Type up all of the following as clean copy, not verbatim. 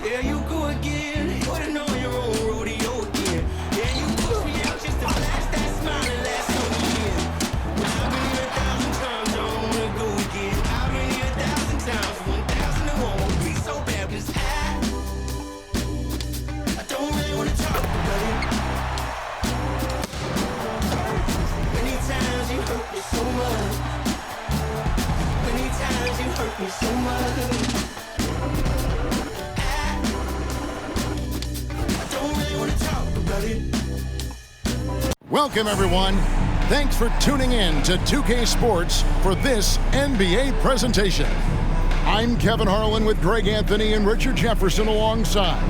There you go again, putting on your own rodeo again. Yeah, you push me out just to flash that smile and last so years. I've been here 1,000 times, I don't wanna go again. I've been here 1,000 times, 1,001 won't be so bad, 'cause I don't really wanna talk about it. Many times you hurt me so much. Many times you hurt me so much. Welcome, everyone. Thanks for tuning in to 2K Sports for this NBA presentation. I'm Kevin Harlan with Greg Anthony and Richard Jefferson alongside.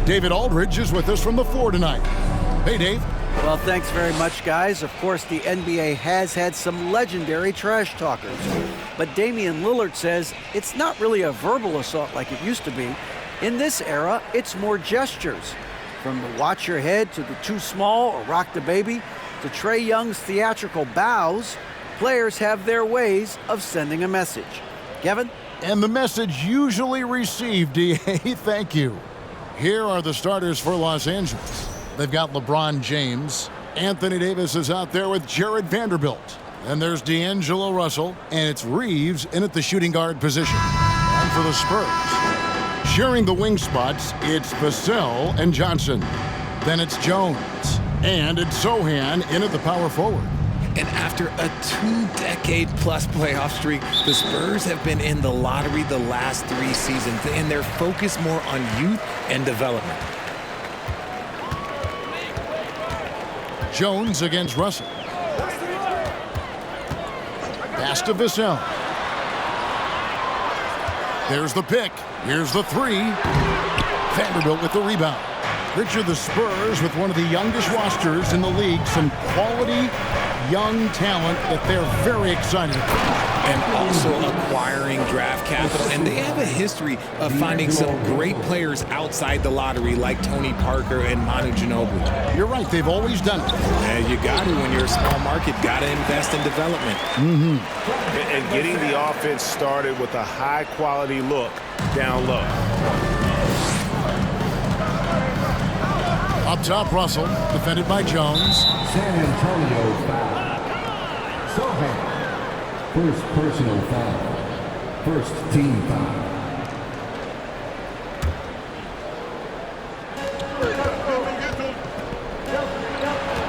David Aldridge is with us from the floor tonight. Hey, Dave. Well, thanks very much, guys. Of course, the NBA has had some legendary trash talkers. But Damian Lillard says it's not really a verbal assault like it used to be. In this era, it's more gestures. From the watch your head to the too small or rock the baby to Trae Young's theatrical bows, players have their ways of sending a message. Kevin? And the message usually received, DA, thank you. Here are the starters for Los Angeles. They've got LeBron James. Anthony Davis is out there with Jared Vanderbilt. And there's D'Angelo Russell, and it's Reeves in at the shooting guard position. And for the Spurs, sharing the wing spots, it's Vassell and Johnson. Then it's Jones. And it's Sohan in at the power forward. And after a 2-decade-plus playoff streak, the Spurs have been in the lottery the last 3 seasons, and they're focused more on youth and development. Jones against Russell. Pass to Vassell. There's the pick. Here's the three. Vanderbilt with the rebound. Richard, the Spurs with one of the youngest rosters in the league. Some quality young talent that they're very excited about. And also acquiring draft capital. And they have a history of finding some great players outside the lottery like Tony Parker and Manu Ginobili. You're right. They've always done it. Yeah, you got to when you're a small market. Got to invest in development. And getting the offense started with a high-quality look down low. Up top, Russell, defended by Jones. San Antonio foul. Sohan. First personal foul. First team foul.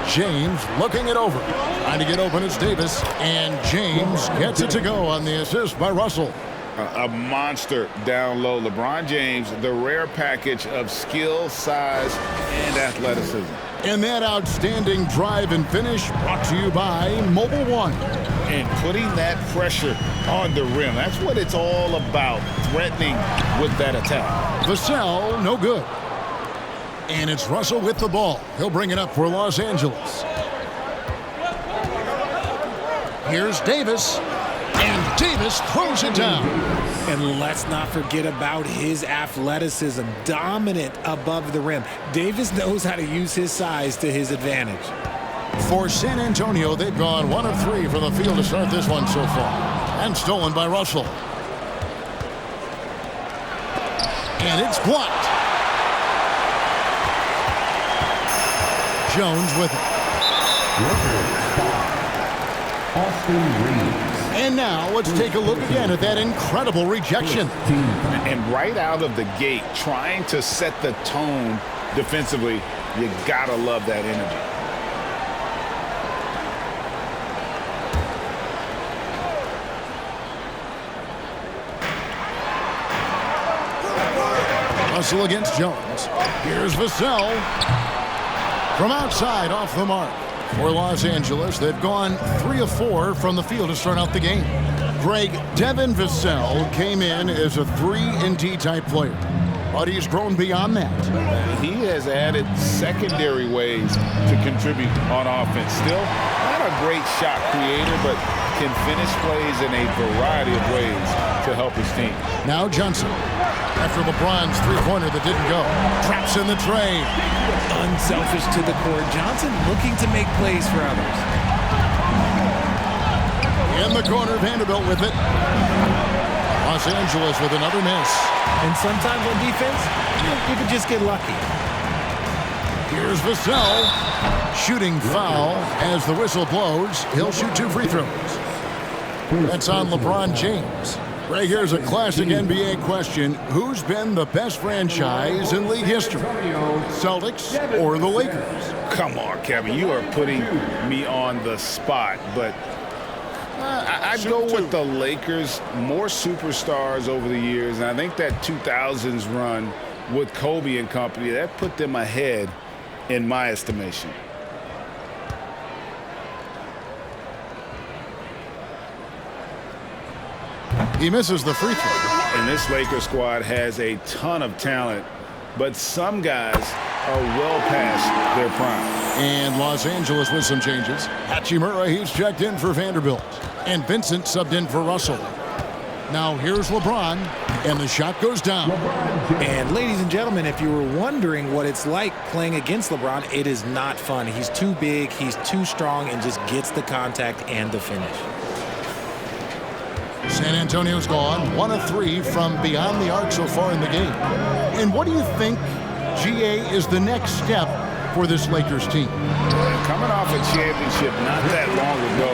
James looking it over. Trying to get open, it's Davis. And James gets it to go on the assist by Russell. A monster down low. LeBron James, the rare package of skill, size, and athleticism. And that outstanding drive and finish brought to you by Mobile One. And putting that pressure on the rim. That's what it's all about, threatening with that attack. Vassell, no good. And it's Russell with the ball. He'll bring it up for Los Angeles. Here's Davis. And Davis throws it down. And let's not forget about his athleticism. Dominant above the rim. Davis knows how to use his size to his advantage. For San Antonio, they've gone 1 of 3 from the field to start this one so far. And stolen by Russell. And it's blocked. Jones with it. Austin Reeves. And now let's take a look again at that incredible rejection. And right out of the gate, trying to set the tone defensively, you gotta love that energy. Russell against Jones. Here's Vassell. From outside, off the mark. For Los Angeles, they've gone 3 of 4 from the field to start out the game. Greg, Devin Vassell came in as a 3-and-D type player, but he's grown beyond that. He has added secondary ways to contribute on offense. Still not a great shot creator, but can finish plays in a variety of ways to help his team. Now Johnson, after LeBron's three-pointer that didn't go, traps in the tray. Unselfish to the court. Johnson looking to make plays for others. In the corner, Vanderbilt with it. Los Los Angeles with another miss. And sometimes on defense, you can just get lucky. Here's Vassell. Shooting foul as the whistle blows. He'll shoot 2 free throws. That's on LeBron James. Right here's a classic NBA question. Who's been the best franchise in league history? Celtics or the Lakers? Come on, Kevin. You are putting me on the spot, but I'd go with the Lakers. More superstars over the years, and I think that 2000s run with Kobe and company, that put them ahead in my estimation. He misses the free throw. And this Lakers squad has a ton of talent, but some guys are well past their prime. And Los Angeles with some changes. Hachimura, he's checked in for Vanderbilt. And Vincent subbed in for Russell. Now here's LeBron, and the shot goes down. And ladies and gentlemen, if you were wondering what it's like playing against LeBron, it is not fun. He's too big, he's too strong, and just gets the contact and the finish. San Antonio's gone 1 of 3 from beyond the arc so far in the game. And what do you think, GA, is the next step for this Lakers team? Coming off a championship not that long ago,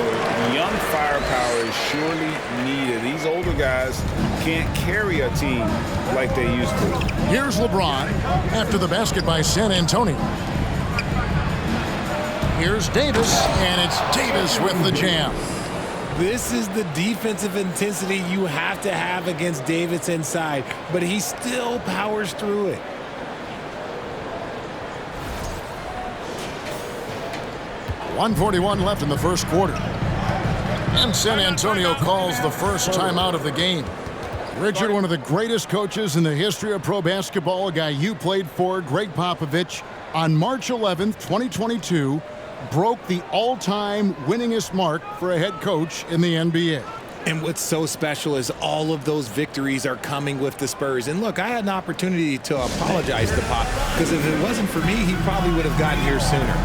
young firepower is surely needed. These older guys can't carry a team like they used to. Here's LeBron after the basket by San Antonio. Here's Davis, and it's Davis with the jam. This is the defensive intensity you have to have against Davis inside, but he still powers through it. .141 left in the first quarter. And San Antonio calls the first timeout of the game. Richard, one of the greatest coaches in the history of pro basketball, a guy you played for, Greg Popovich, on March 11th, 2022, broke the all-time winningest mark for a head coach in the NBA. And what's so special is all of those victories are coming with the Spurs. And look, I had an opportunity to apologize to Pop, because if it wasn't for me, he probably would have gotten here sooner.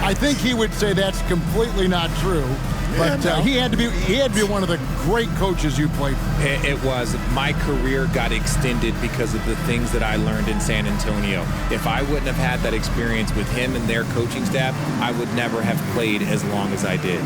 I think he would say that's completely not true. But he had to be one of the great coaches you played for. It was. My career got extended because of the things that I learned in San Antonio. If I wouldn't have had that experience with him and their coaching staff, I would never have played as long as I did.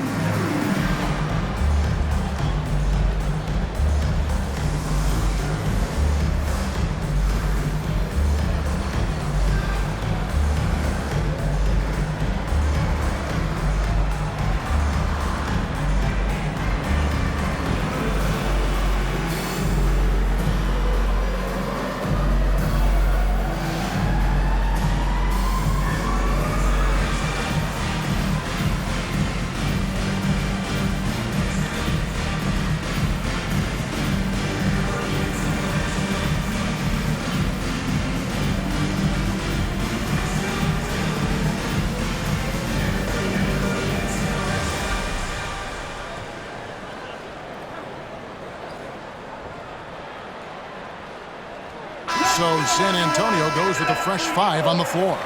So San Antonio goes with a fresh 5 on the floor.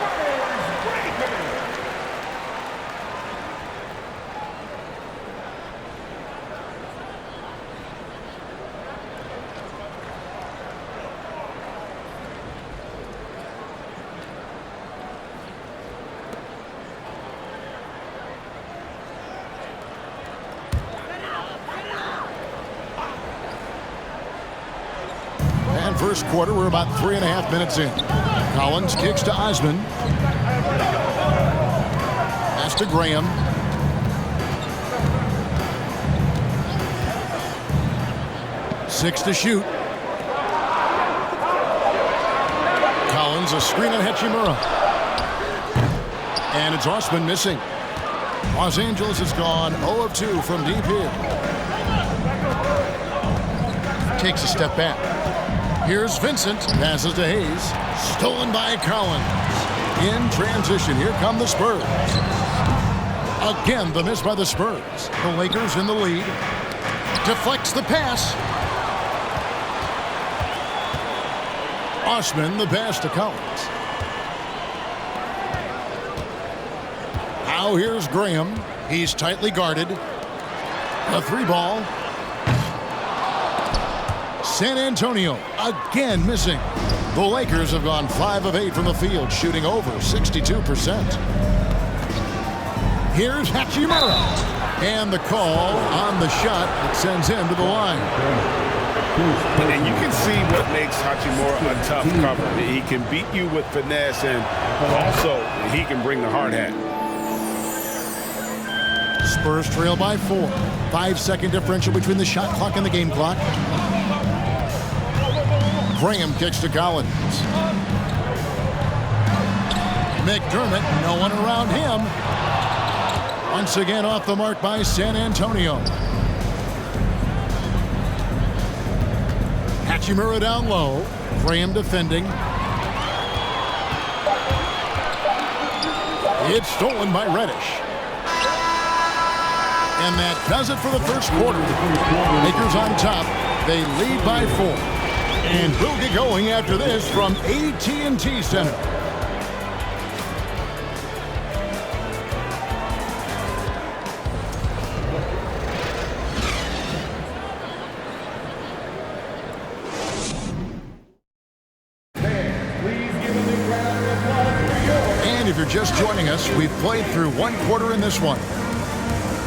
First quarter, we're about 3.5 minutes in. Collins kicks to Osman. Pass to Graham. Six to shoot. Collins, a screen on Hachimura. And it's Osman missing. Los Angeles has gone 0 of 2 from deep here. Takes a step back. Here's Vincent, passes to Hayes, stolen by Collins. In transition, here come the Spurs. Again, the miss by the Spurs. The Lakers in the lead. Deflects the pass. Osman, the pass to Collins. Now here's Graham. He's tightly guarded. A 3 ball. San Antonio again missing. The Lakers have gone 5 of 8 from the field, shooting over 62%. Here's Hachimura. And the call on the shot that sends him to the line. And you can see what makes Hachimura a tough cover. He can beat you with finesse, and also he can bring the hard hat. Spurs trail by 4. 5-second differential between the shot clock and the game clock. Graham kicks to Collins. McDermott, no one around him. Once again off the mark by San Antonio. Hachimura down low. Graham defending. It's stolen by Reddish. And that does it for the first quarter. Lakers on top. They lead by 4. And we'll get going after this from AT&T Center. And if you're just joining us, we've played through 1 quarter in this one.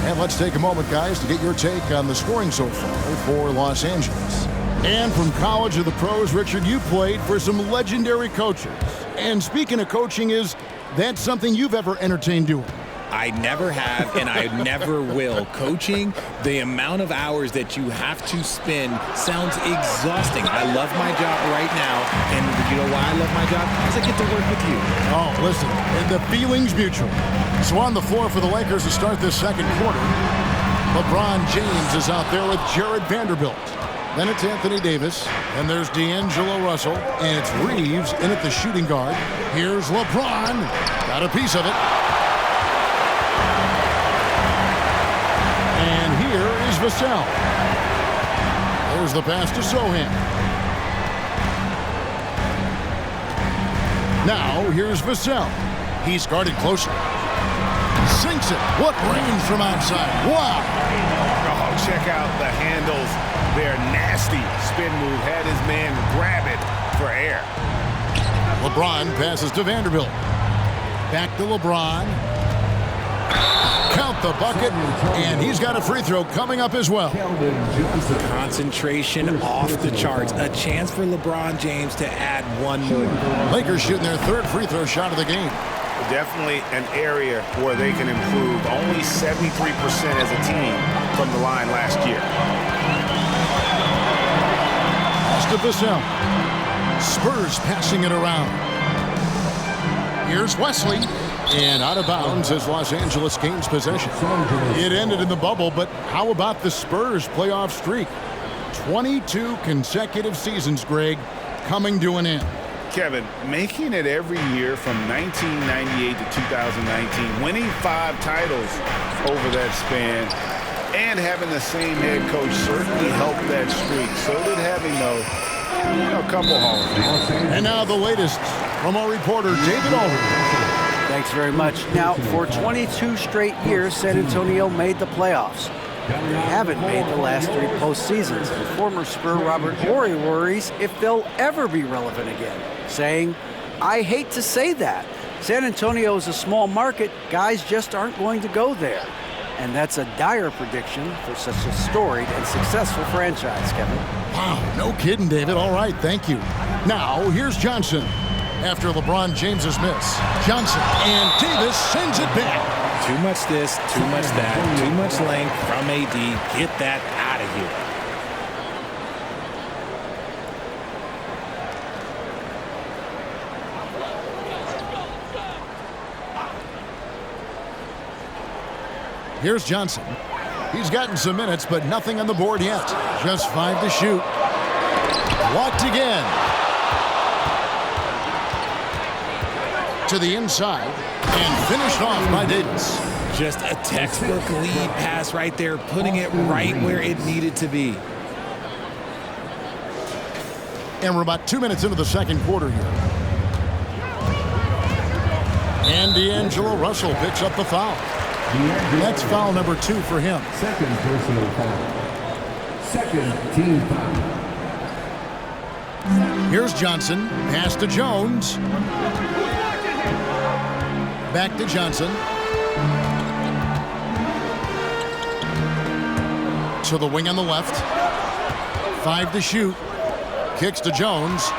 And let's take a moment, guys, to get your take on the scoring so far for Los Angeles. And from college to the pros, Richard, you played for some legendary coaches. And speaking of coaching, is that something you've ever entertained doing? I never have, and I never will. Coaching, the amount of hours that you have to spend sounds exhausting. I love my job right now, and you know why I love my job? Because I get to work with you. Oh, listen, the feeling's mutual. So on the floor for the Lakers to start this second quarter, LeBron James is out there with Jared Vanderbilt. Then it's Anthony Davis, and there's D'Angelo Russell, and it's Reeves in at the shooting guard. Here's LeBron, got a piece of it. And here is Vassell. There's the pass to Sohan. Now here's Vassell. He's guarded closely. Sinks it. What range from outside. Wow. Oh, check out the handles. They're nasty. Spin move. Had his man grab it for air. LeBron passes to Vanderbilt. Back to LeBron. Count the bucket, and he's got a free throw coming up as well. Concentration off the charts. A chance for LeBron James to add one more. Lakers shooting their 3rd free throw shot of the game. Definitely an area where they can improve. Only 73% as a team from the line last year. Pass to Vassell. Spurs passing it around. Here's Wesley. And out of bounds as Los Angeles gains possession. It ended in the bubble, but how about the Spurs playoff streak? 22 consecutive seasons, Greg, coming to an end. Kevin, making it every year from 1998 to 2019, winning 5 titles over that span, and having the same head coach certainly helped that streak. So did having a couple Hall of Famers. And now the latest from our reporter, David Aldridge. Thanks very much. Now, for 22 straight years, San Antonio made the playoffs. They haven't made the last 3 postseasons. And former Spur Robert Horry worries if they'll ever be relevant again, saying, "I hate to say that. San Antonio is a small market. Guys just aren't going to go there." And that's a dire prediction for such a storied and successful franchise, Kevin. Wow, no kidding, David. All right, thank you. Now, here's Johnson. After LeBron James's miss, Johnson and Davis sends it back. Too much this, too much that, too much length from AD. Get that out of here. Here's Johnson. He's gotten some minutes, but nothing on the board yet. Just 5 to shoot. Blocked again. To the inside and finished off by Davis. Just a textbook lead pass right there, putting it right where it needed to be. And we're about 2 minutes into the second quarter here. And D'Angelo Russell picks up the foul. That's foul number 2 for him. Second personal foul. Second team foul. Here's Johnson. Pass to Jones. Back to Johnson. To the wing on the left. 5 to shoot. Kicks to Jones.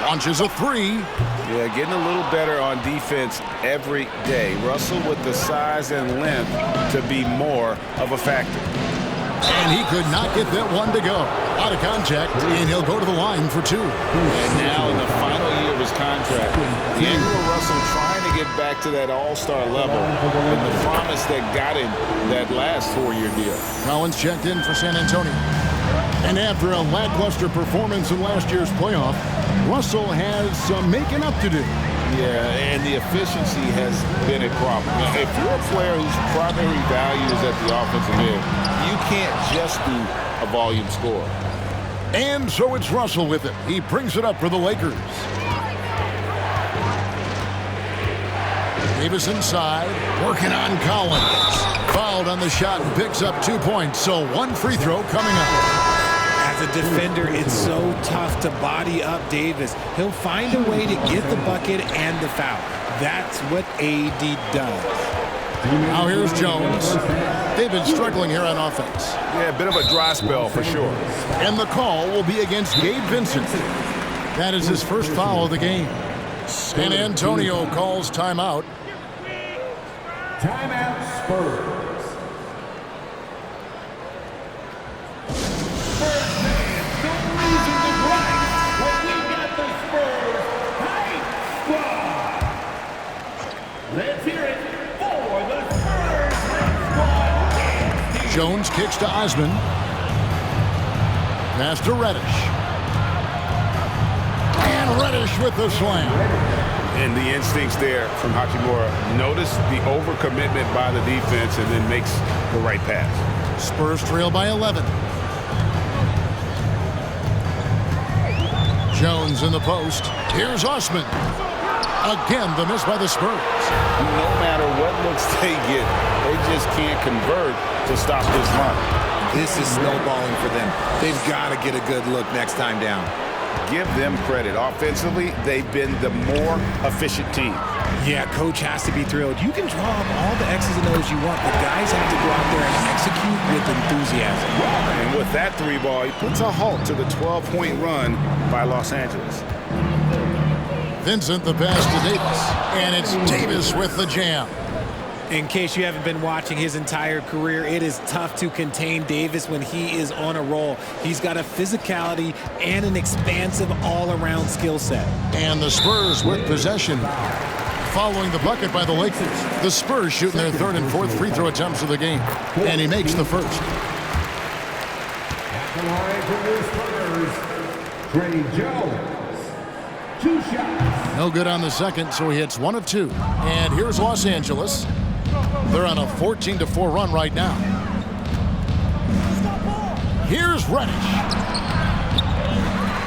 Launches a 3. Yeah, getting a little better on defense every day. Russell with the size and length to be more of a factor. And he could not get that one to go. Out of contact, and he'll go to the line for 2. And now in the final year of his contract, D'Angelo Russell trying to get back to that all-star level and the promise that got him that last 4-year deal. Collins checked in for San Antonio. And after a lackluster performance in last year's playoff, Russell has some making up to do. Yeah, and the efficiency has been a problem. Now, if you're a player whose primary value is at the offensive end, you can't just be a volume scorer. And so it's Russell with it. He brings it up for the Lakers. Davis inside, working on Collins. Fouled on the shot and picks up 2 points, so 1 free throw coming up. As a defender, it's so tough to body up Davis. He'll find a way to get the bucket and the foul. That's what AD does. Now here's Jones. David struggling here on offense. Yeah, a bit of a dry spell for sure. And the call will be against Gabe Vincent. That is his first foul of the game. San Antonio calls timeout. Timeout Spurs. Let's hear it for the Spurs squad. Jones kicks to Osman. Pass to Reddish. And Reddish with the slam. And the instincts there from Hachimura. Notice the overcommitment by the defense and then makes the right pass. Spurs trail by 11. Jones in the post. Here's Osman. Again, the miss by the Spurs. No matter what looks they get, they just can't convert to stop this run. This is snowballing for them. They've got to get a good look next time down. Give them credit. Offensively, they've been the more efficient team. Yeah, coach has to be thrilled. You can draw up all the X's and O's you want, but guys have to go out there and execute with enthusiasm. And with that 3-ball, he puts a halt to the 12-point run by Los Angeles. Vincent the pass to Davis. And it's Davis with the jam. In case you haven't been watching his entire career, it is tough to contain Davis when he is on a roll. He's got a physicality and an expansive all-around skill set. And the Spurs with possession. Following the bucket by the Lakers. The Spurs shooting their 3rd and 4th free throw attempts of the game. And he makes the first. At the line for the Spurs, Trey Jones. 2 shots. No good on the second, so he hits 1 of 2. And here's Los Angeles. They're on a 14-4 run right now. Here's Reddish.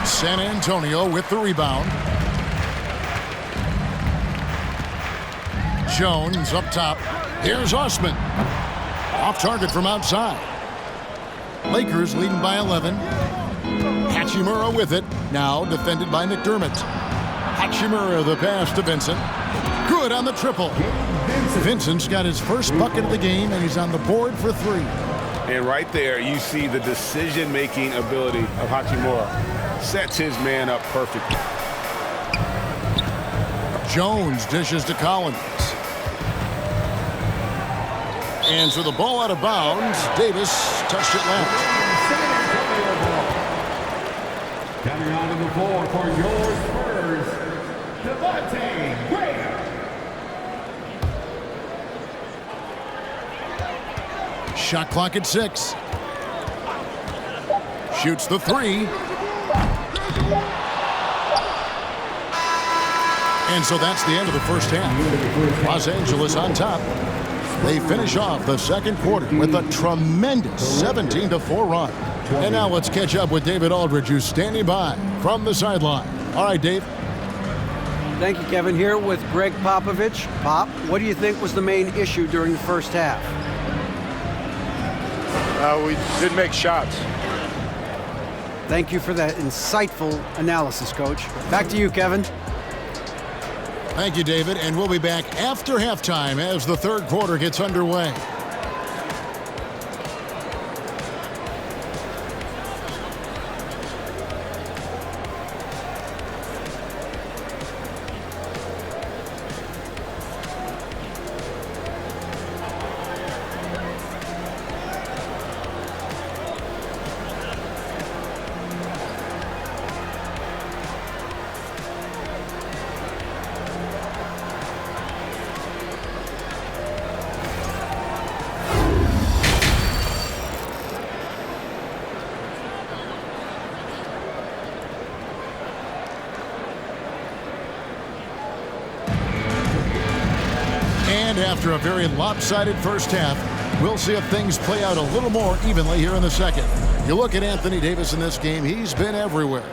San Antonio with the rebound. Jones up top. Here's Osman. Off target from outside. Lakers leading by 11. Hachimura with it. Now defended by McDermott. Hachimura the pass to Vincent. Good on the triple. Vincent's got his first bucket of the game, and he's on the board for 3. And right there, you see the decision-making ability of Hachimura. Sets his man up perfectly. Jones dishes to Collins. And so the ball out of bounds. Davis touched it left. Coming onto the floor for your Spurs, Devontae Graham. Shot clock at 6. Shoots the 3. And so that's the end of the first half. Los Angeles on top. They finish off the second quarter with a tremendous 17-4 run. And now let's catch up with David Aldridge, who's standing by from the sideline. All right, Dave. Thank you, Kevin. Here with Greg Popovich. Pop, what do you think was the main issue during the first half? We didn't make shots. Thank you for that insightful analysis, Coach. Back to you, Kevin. Thank you, David, and we'll be back after halftime as the third quarter gets underway. After a very lopsided first half, we'll see if things play out a little more evenly here in the second. You look at Anthony Davis in this game, he's been everywhere.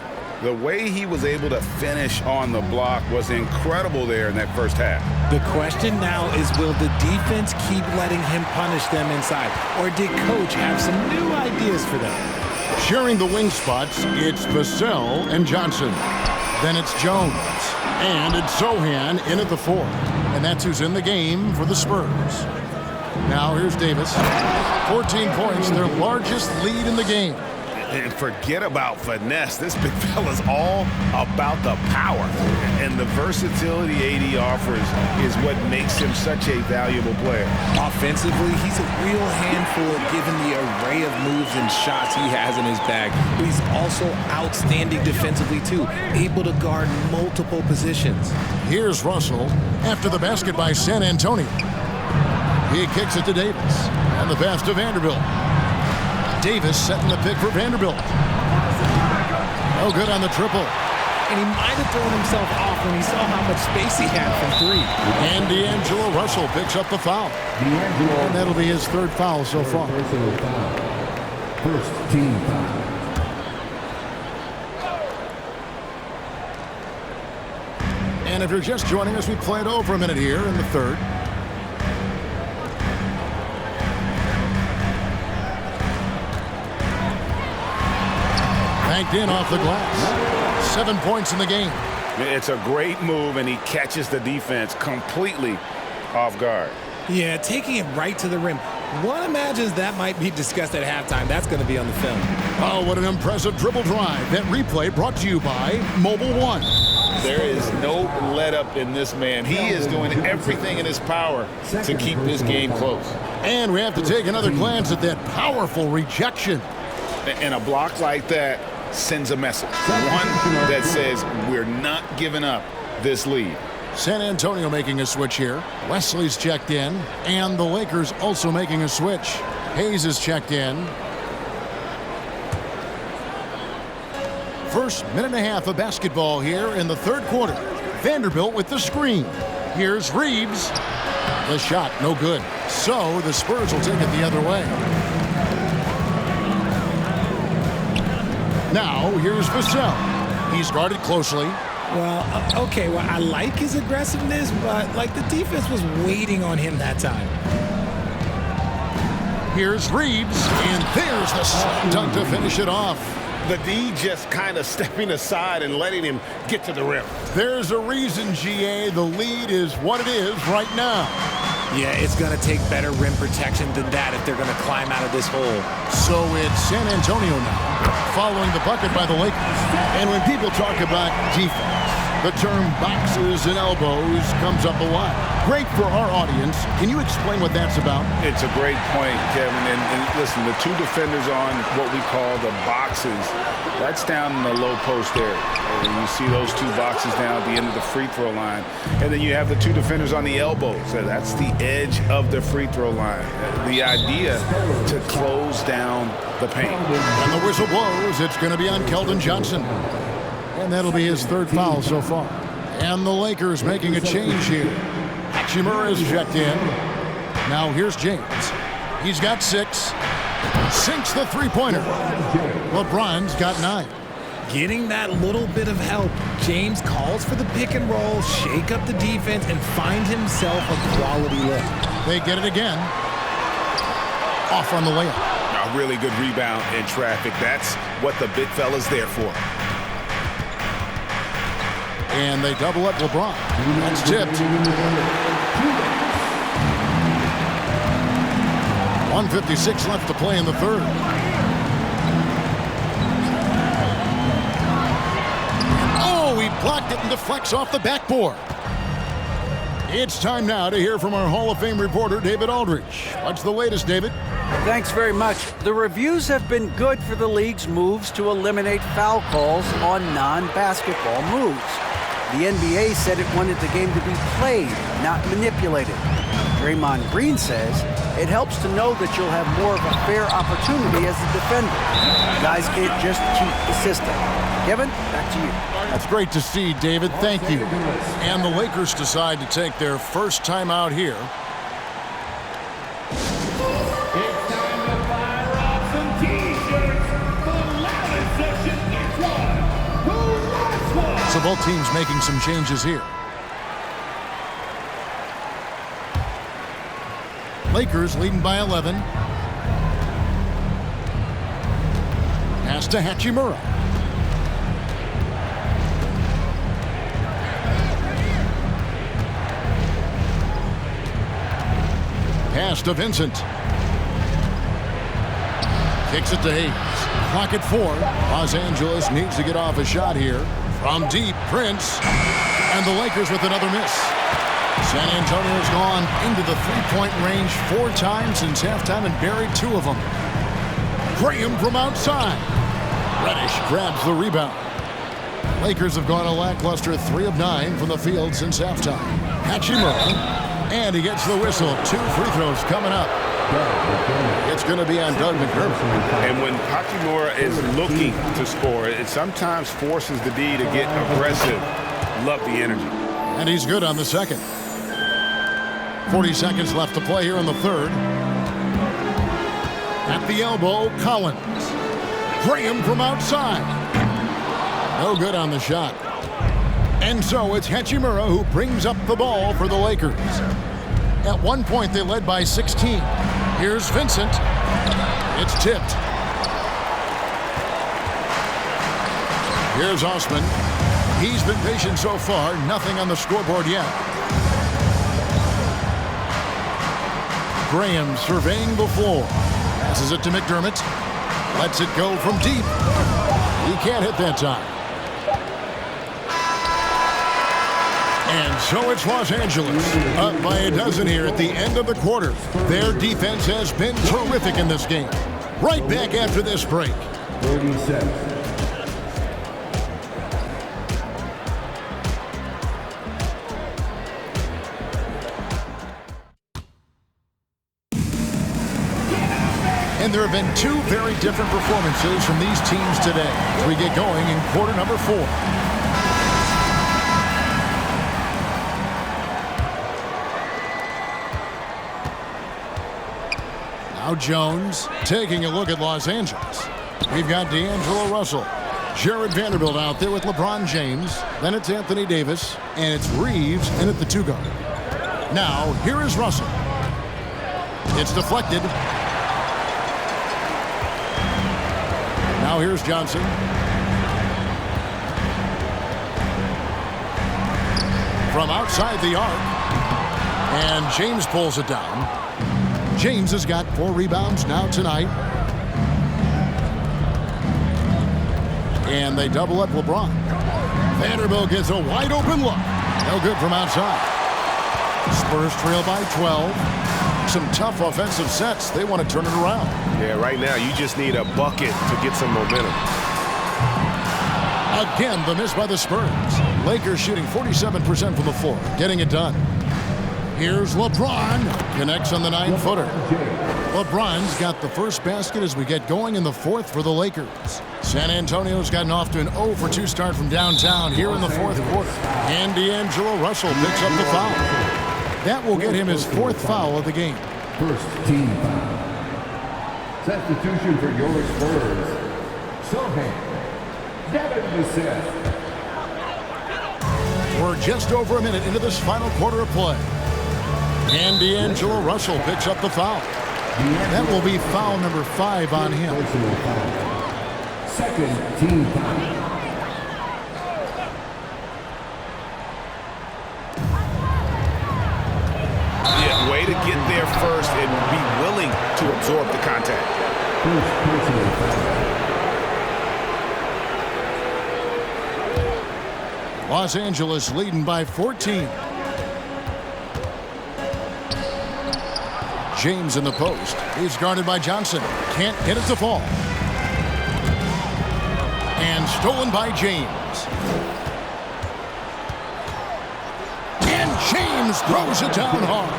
The way he was able to finish on the block was incredible there in that first half. The question now is, will the defense keep letting him punish them inside? Or did Coach have some new ideas for them? Sharing the wing spots, it's Vassell and Johnson. Then it's Jones. And it's Sohan in at the 4. And that's who's in the game for the Spurs. Now here's Davis. 14 points, their largest lead in the game. And forget about finesse. This big fella's all about the power. And the versatility AD offers is what makes him such a valuable player. Offensively, he's a real handful given the array of moves and shots he has in his bag. But he's also outstanding defensively, too, able to guard multiple positions. Here's Russell after the basket by San Antonio. He kicks it to Davis. And the pass to Vanderbilt. Davis setting the pick for Vanderbilt. No good on the triple. And he might have thrown himself off when he saw how much space he had from 3. And D'Angelo Russell picks up the foul. And that'll be his third foul so far. First team foul. And if you're just joining us, we played over a minute here in the third. Banked in off the glass. 7 points in the game. It's a great move, and he catches the defense completely off guard. Yeah, taking it right to the rim. One imagines that might be discussed at halftime. That's going to be on the film. Oh, what an impressive dribble drive. That replay brought to you by Mobile One. There is no let up in this man. He is doing everything in his power to keep this game close. And we have to take another glance at that powerful rejection. And a block like that sends a message. One that says we're not giving up this lead. San Antonio making a switch here. Wesley's checked in. And the Lakers also making a switch. Hayes is checked in. First minute and a half of basketball here in the third quarter. Vanderbilt with the screen. Here's Reeves. The shot, no good. So the Spurs will take it the other way. Now here's Vassell. He's guarded closely. Well, okay, well, I like his aggressiveness, but, like, the defense was waiting on him that time. Here's Reeves, and there's the slam dunk to finish it off. The D just kind of stepping aside and letting him get to the rim. There's a reason, GA, the lead is what it is right now. Yeah, it's going to take better rim protection than that if they're going to climb out of this hole. So it's San Antonio now, following the bucket by the Lakers. And when people talk about defense, the term boxes and elbows comes up a lot. Great for our audience. Can you explain what that's about? It's a great point, Kevin. And listen, the two defenders on what we call the boxes, that's down in the low post area. And you see those two boxes down at the end of the free throw line. And then you have the two defenders on the elbows. So that's the edge of the free throw line. The idea to close down the paint. And the whistle blows. It's going to be on Keldon Johnson. And that'll be his third foul so far. And the Lakers making a change here. Hachimura is checked in. Now here's James. He's got 6. Sinks the three-pointer. LeBron's got 9. Getting that little bit of help. James calls for the pick and roll, shake up the defense, and find himself a quality look. They get it again. Off on the layup. a really good rebound in traffic. That's what the big fella's there for. And they double up LeBron. That's tipped. 1:56 left to play in the third. Oh, he blocked it and deflects off the backboard. It's time now to hear from our Hall of Fame reporter, David Aldridge. What's the latest, David? Thanks very much. The reviews have been good for the league's moves to eliminate foul calls on non-basketball moves. The NBA said it wanted the game to be played, not manipulated. Draymond Green says it helps to know that you'll have more of a fair opportunity as a defender. Guys can't just cheat the system. Kevin, back to you. That's great to see, David. Thank you. And the Lakers decide to take their first time out here. It's time to fire off some T-shirts. The loudest section gets one. Who wants one? So both teams making some changes here. Lakers leading by 11. Pass to Hachimura. Pass to Vincent. Kicks it to Hayes. Clock at 4. Los Angeles needs to get off a shot here. From deep, Prince. And the Lakers with another miss. San Antonio's gone into the three-point range 4 times since halftime and buried 2 of them. Graham from outside. Reddish grabs the rebound. Lakers have gone a lackluster 3 of 9 from the field since halftime. Hachimura. And he gets the whistle. 2 free throws coming up. It's going to be on Doug McDermott. And when Hachimura is looking to score, it sometimes forces the D to get aggressive. Love the energy. And he's good on the second. 40 seconds left to play here in the third. At the elbow, Collins. Graham from outside. No good on the shot. And so it's Hachimura who brings up the ball for the Lakers. At one point, they led by 16. Here's Vincent. It's tipped. Here's Osman. He's been patient so far. Nothing on the scoreboard yet. Graham surveying the floor. Passes it to McDermott. Lets it go from deep. He can't hit that time. And so it's Los Angeles, up by a dozen here at the end of the quarter. Their defense has been terrific in this game. Right back after this break. 37. And there have been 2 very different performances from these teams today as we get going in quarter number 4. Now Jones taking a look at Los Angeles. We've got D'Angelo Russell. Jared Vanderbilt out there with LeBron James. Then it's Anthony Davis. And it's Reeves in at the 2 guard. Now, here is Russell. It's deflected. Now here's Johnson. From outside the arc. And James pulls it down. James has got 4 rebounds now tonight. And they double up LeBron. Vanderbilt gets a wide open look. No good from outside. Spurs trail by 12. Some tough offensive sets. They want to turn it around. Yeah, right now you just need a bucket to get some momentum. Again, the miss by the Spurs. Lakers shooting 47% from the floor, getting it done. Here's LeBron. Connects on the 9-footer. LeBron's got the first basket as we get going in the 4th for the Lakers. San Antonio's gotten off to an 0-for-2 start from downtown here in the 4th quarter. And D'Angelo Russell picks up the foul. That will get him his 4th foul of the game. First team foul. Substitution for your Spurs. Sohan. Devin Vassell. We're just over a minute into this final quarter of play. And D'Angelo Russell picks up the foul. That will be foul number 5 on him. Personal foul. Second team foul. Yeah, way to get there first and be willing to absorb the contact. First personal foul. Los Angeles leading by 14. James in the post. He's guarded by Johnson. Can't get it to fall. And stolen by James. And James throws it down hard.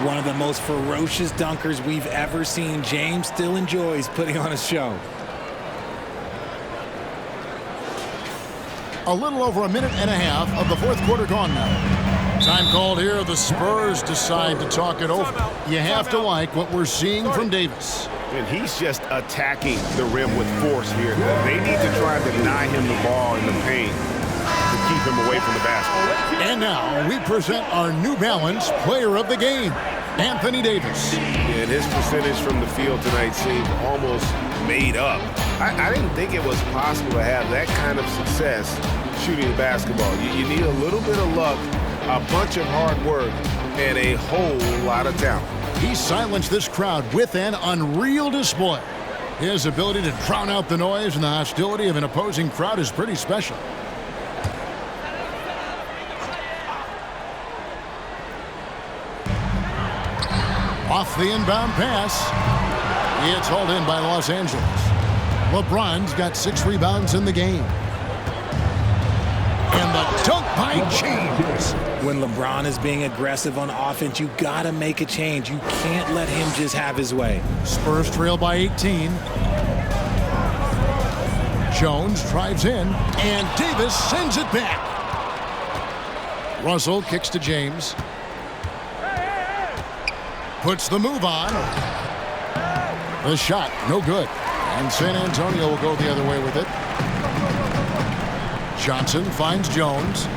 One of the most ferocious dunkers we've ever seen. James still enjoys putting on a show. A little over a minute and a half of the fourth quarter gone now. Time called here. The Spurs decide to talk it over. You have to like what we're seeing from Davis. And he's just attacking the rim with force here. They need to try and deny him the ball in the paint to keep him away from the basket. And now we present our New Balance Player of the Game, Anthony Davis. And his percentage from the field tonight seemed almost made up. I didn't think it was possible to have that kind of success shooting the basketball. You need a little bit of luck, a bunch of hard work, and a whole lot of talent. He silenced this crowd with an unreal display. His ability to drown out the noise and the hostility of an opposing crowd is pretty special. Off the inbound pass. It's hauled in by Los Angeles. LeBron's got 6 rebounds in the game. And the dunk by James. When LeBron is being aggressive on offense, you gotta make a change. You can't let him just have his way. Spurs trail by 18. Jones drives in, and Davis sends it back. Russell kicks to James. Puts the move on. The shot, no good. And San Antonio will go the other way with it. Johnson finds Jones.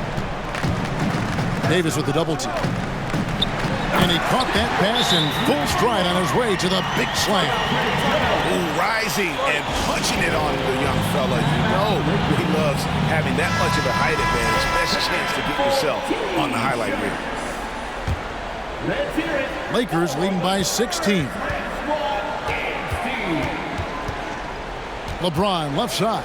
Davis with the double team. And he caught that pass in full stride on his way to the big slam. Ooh, rising and punching it on the young fella. You know he loves having that much of a height advantage. Best chance to get yourself on the highlight reel. Let's hear it. Lakers leading by 16. LeBron left side.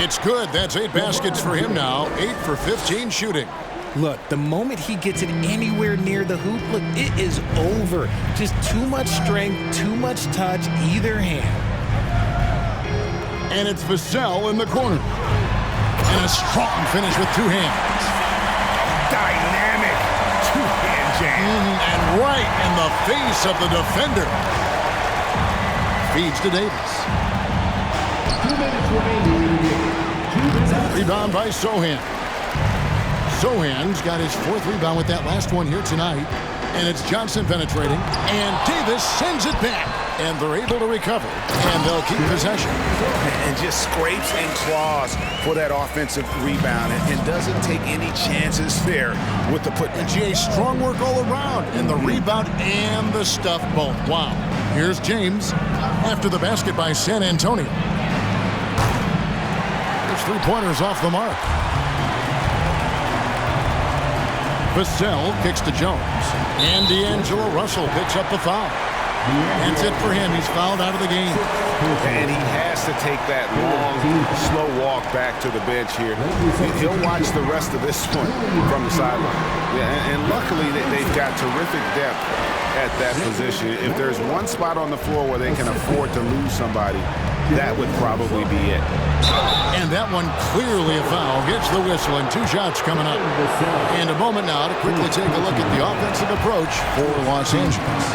It's good. That's 8 baskets for him now. 8 for 15 shooting. Look, the moment he gets it anywhere near the hoop, look, it is over. Just too much strength, too much touch, either hand. And it's Vassell in the corner. And a strong finish with 2 hands. Dynamic two-hand jam. And right in the face of the defender. Feeds to Davis. 2 minutes remaining in the game. 2 minutes. Rebound by Sohan. Sohan's got his 4th rebound with that last one here tonight. And it's Johnson penetrating. And Davis sends it back. And they're able to recover. And they'll keep possession. And just scrapes and claws for that offensive rebound. And doesn't take any chances there with the put. And GA, strong work all around. And the rebound and the stuff both. Wow. Here's James after the basket by San Antonio. There's 3-pointers off the mark. Vassell kicks to Jones. And D'Angelo Russell picks up the foul. That's it for him. He's fouled out of the game. And he has to take that long, slow walk back to the bench here. He'll watch the rest of this one from the sideline. Yeah, and luckily they've got terrific depth at that position. If there's one spot on the floor where they can afford to lose somebody, that would probably be it. And that one clearly a foul. Gets the whistle and 2 shots coming up. And a moment now to quickly take a look at the offensive approach for Los Angeles.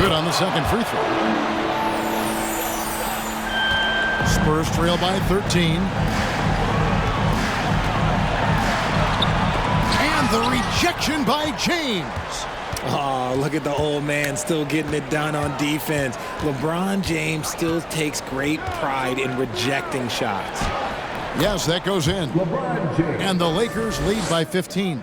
Good on the second free throw. Spurs trail by 13. And the rejection by James. Oh, look at the old man still getting it done on defense. LeBron James still takes great pride in rejecting shots. Yes, that goes in. LeBron James. And the Lakers lead by 15.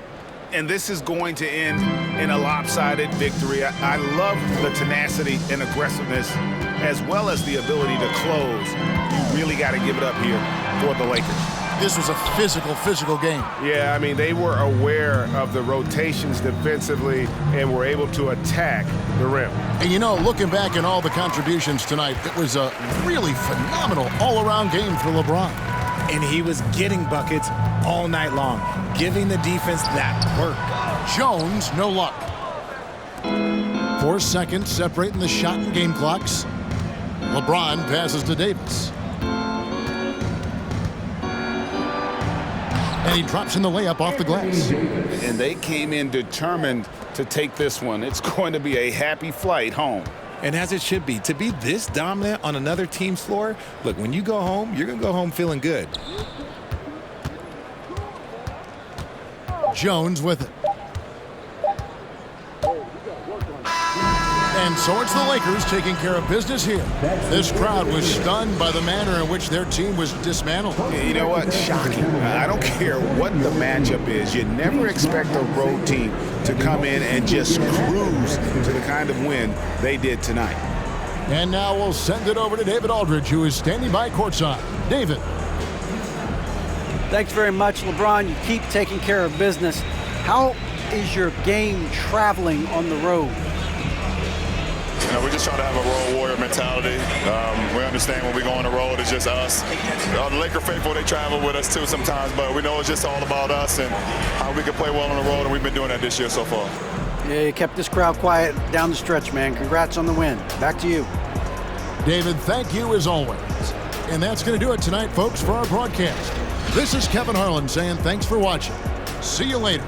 And this is going to end in a lopsided victory. I love the tenacity and aggressiveness as well as the ability to close. You really got to give it up here for the Lakers. This was a physical game. Yeah, I mean, they were aware of the rotations defensively and were able to attack the rim. And you know, looking back at all the contributions tonight, it was a really phenomenal all-around game for LeBron. And he was getting buckets all night long, giving the defense that work. Jones, no luck. 4 seconds separating the shot and game clocks. LeBron passes to Davis. And he drops in the layup off the glass. And they came in determined to take this one. It's going to be a happy flight home. And as it should be, to be this dominant on another team's floor, look, when you go home, you're going to go home feeling good. Jones with it. And so it's the Lakers taking care of business here. This crowd was stunned by the manner in which their team was dismantled. You know what? Shocking. I don't care what the matchup is. You never expect a road team to come in and just cruise to the kind of win they did tonight. And now we'll send it over to David Aldridge, who is standing by courtside. David. Thanks very much, LeBron. You keep taking care of business. How is your game traveling on the road? You know, we just try to have a road warrior mentality. We understand when we go on the road, it's just us. The Laker faithful, they travel with us too sometimes, but we know it's just all about us and how we can play well on the road, and we've been doing that this year so far. Yeah, you kept this crowd quiet down the stretch, man. Congrats on the win. Back to you. David, thank you as always. And that's going to do it tonight, folks, for our broadcast. This is Kevin Harlan saying thanks for watching. See you later.